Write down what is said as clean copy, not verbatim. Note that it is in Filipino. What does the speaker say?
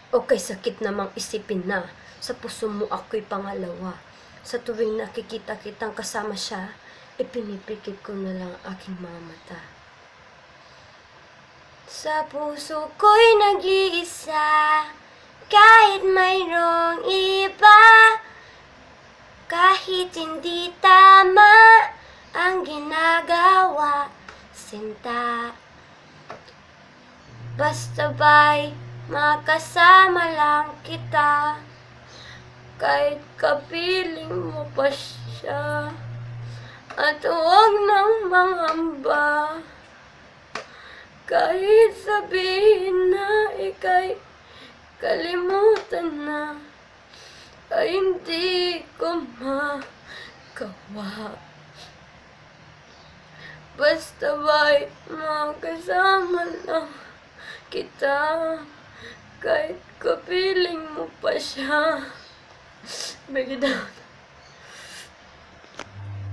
O kay sakit namang isipin na sa puso mo ako'y pangalawa. Sa tuwing nakikita kitang kasama siya, ipinipikit ko na lang aking mga mata. Sa puso ko'y nag-iisa, kahit mayroong iba, kahit hindi tama ang ginagawa, sinta. Basta ba'y makasama lang kita, kahit kapiling mo pa siya, at huwag nang mangamba. Kahit sabihin na ika'y kalimutan na, ay hindi ko magawa. Basta ba'y makasama lang kita, kahit kapiling mo pa siya. Break it down.